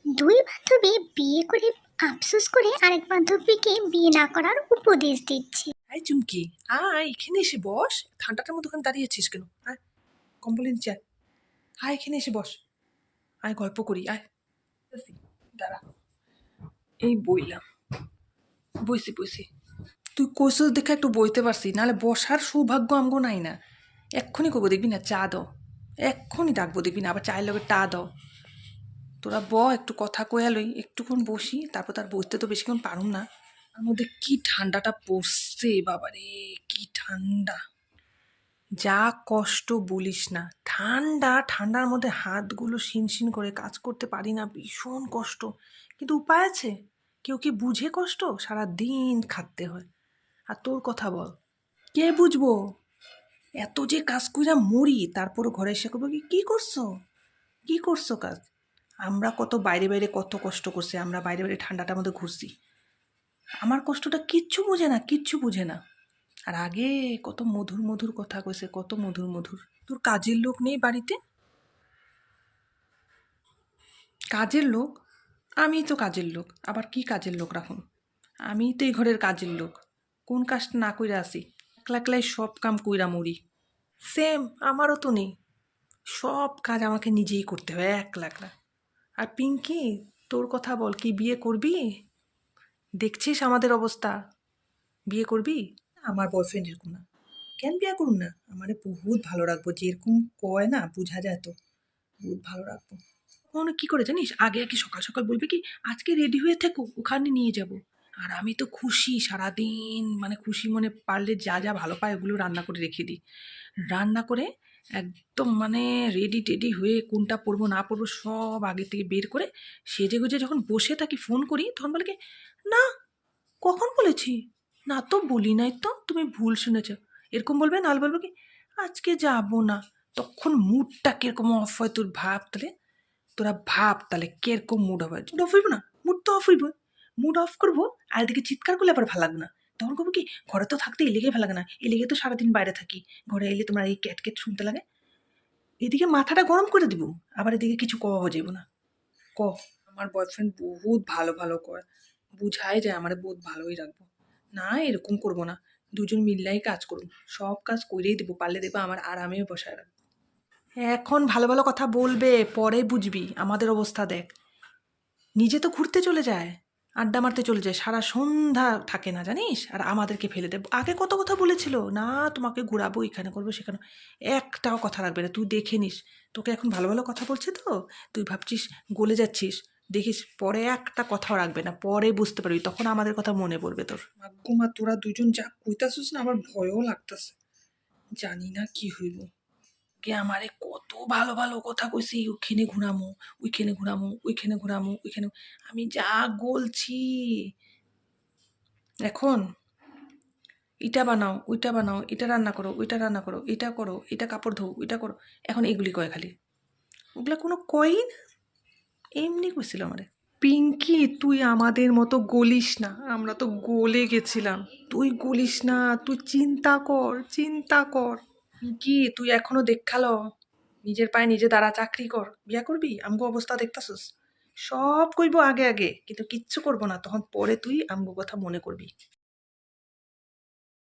দুই বান্ধবী বিয়ে করে আফসোস করে আরেক বান্ধবীকে বিয়ে না করার উপদেশ দিচ্ছে। আয় চুমকি, আয় এখানে এসে বস। ঠান্ডাটার মধ্যে ওখানে দাঁড়িয়েছিস কেন? আয়, কম্বল নিচে আয়। আয় এখানে এসে বস। আয় গল্প করি, আয়। দাঁড়া, এই বইলাম, বইছি বইছি। তুই কইসস দেখে একটু বইতে পারছি, নাহলে বসার সৌভাগ্য আমগো নাই না। এক্ষুনি করবো দেখবি না, চা দাও। এক্ষুনি ডাকবো দেখবি না, আবার চায়ের লগে টা দাও। তোরা একটু কথা কয়া লই, একটুক্ষণ বসি, তারপর তার বসতে তো বেশিক্ষণ পারুম না। তার মধ্যে কি ঠান্ডাটা পড়ছে বাবারে, কি ঠান্ডা! যা কষ্ট বলিস না। ঠান্ডার মধ্যে হাতগুলো শিনশিন করে, কাজ করতে পারি না, ভীষণ কষ্ট। কিন্তু উপায় আছে? কেউ কি বুঝে কষ্ট? সারা দিন খাটতে হয়। আর তোর কথা বল, কে বুঝবো? এত যে কাজ কইরা মরি, তারপরও ঘরে এসে করবো কি করছো, কি করছো কাজ? আমরা কত বাইরে বাইরে কত কষ্ট করছি, আমরা বাইরে বাইরে ঠান্ডাটার মধ্যে ঘুরছি। আমার কষ্টটা কিচ্ছু বুঝে না, কিচ্ছু বুঝে না। আর আগে কত মধুর মধুর কথা কইছে, কত মধুর মধুর। তোর কাজের লোক নেই বাড়িতে? কাজের লোক? আমি তো কাজের লোক, আবার কি কাজের লোক রাখুন? আমি তো এই ঘরের কাজের লোক। কোন কাজটা না কইরা আসি? একলা একলাই সব কাম কইরা মরি। সেম, আমারও তো নেই। সব কাজ আমাকে নিজেই করতে হয় একলা একলা। আর পিঙ্কি, তোর কথা বল, কি বিয়ে করবি? দেখছিস আমাদের অবস্থা, বিয়ে করবি? আমার বয়ফ্রেন্ড এরকম না। কেন বিয়ে করুন না? আমারে বহুত ভালো রাখবো, যেরকম কয় না বোঝা যায় তো। বহুত ভালো রাখবো। কখনো কি করে জানিস, আগে আগে সকাল সকাল বলবে কি, আজকে রেডি হয়ে থেকো, ওখানে নিয়ে যাব। আর আমি তো খুশি সারাদিন, মানে খুশি মনে পারলে যা যা ভালো পায় ওগুলো রান্না করে রেখে দিই। রান্না করে একদম মানে রেডি টেডি হয়ে কোনটা পরবো না পরবো সব আগে থেকে বের করে সেজে গুজে যখন বসে থাকি, ফোন করি, তখন বলে কি, না, কখন বলেছি? না তো বলি নাই তো, তুমি ভুল শুনেছ। এরকম বলবে, নাহলে বলবে কি, আজকে যাবো না। তখন মুডটা কিরকম অফ হয় তোর ভাব তাহলে। তোরা ভাব তাহলে কিরকম মুড হবে। মুড অফ হইব না? মুড তো অফ হইব। মুড অফ করবো, আর এদিকে চিৎকার করলে আবার ভালো লাগবে না। তখন করবো কি, ঘরে তো থাকতে এলেগে ভালো লাগে না, এলেগে তো সারাদিন বাইরে থাকি, ঘরে এলে তোমার এই ক্যাট ক্যাট শুনতে লাগে। এদিকে মাথাটা গরম করে দিব, আবার এদিকে কিছু কওয়া যাইব না। ক। আমার বয়ফ্রেন্ড বহুত ভালো ভালো করে বুঝায় যায়, আমার বহুত ভালোই রাখবো। না, এরকম করবো না। দুজন মিল্লাই কাজ করুন, সব কাজ করেই দেবো, পারলে দেবো, আমার আরামে বসায় রাখবো। এখন ভালো ভালো কথা বলবে, পরে বুঝবি আমাদের অবস্থা দেখ। নিজে তো ঘুরতে চলে যায়, আড্ডা মারতে চলে যায়, সারা সন্ধ্যা থাকে না জানিস, আর আমাদেরকে ফেলে দেব। আগে কত কথা বলেছিল, না তোমাকে ঘুরাবো, এখানে করবো সেখানে। একটাও কথা রাখবে না, তুই দেখে নিস। তোকে এখন ভালো ভালো কথা বলছে তো, তুই ভাবছিস গলে যাচ্ছিস। দেখিস পরে একটা কথাও রাখবে না, পরে বুঝতে পারবি, তখন আমাদের কথা মনে পড়বে তোর। মা, তোরা দুজন যা কইতাছিস না, আমার ভয়ও লাগতেছে। জানি না কি হইব। কে আমারে কত ভালো ভালো কথা কইছি, ওইখানে ঘুরামো, ওইখানে ঘুরামো, ওইখানে ঘুরামো, ওইখানে। আমি যা বলছি, এখন ইটা বানাও, ওইটা বানাও, এটা রান্না করো, ওইটা রান্না করো, এটা করো, এটা কাপড় ধো, ওইটা করো, এখন এগুলি কয় খালি। ওগুলা কোনো কয়ই না, এমনি কইছিল আমারে। পিঙ্কি, তুই আমাদের মতো গলিস না, আমরা তো গলে গেছিলাম। তুই গলিস না, তুই চিন্তা কর, চিন্তা কর। কি তুই এখনো দেখালো, নিজের পায়ে নিজে দাঁড়া, চাকরি কর, বিয়া করবি? আমগো অবস্থা দেখতাছস। সব কইবো আগে আগে, কিন্তু কিচ্ছু করবো না, তখন পরে তুই আমগো কথা মনে করবি।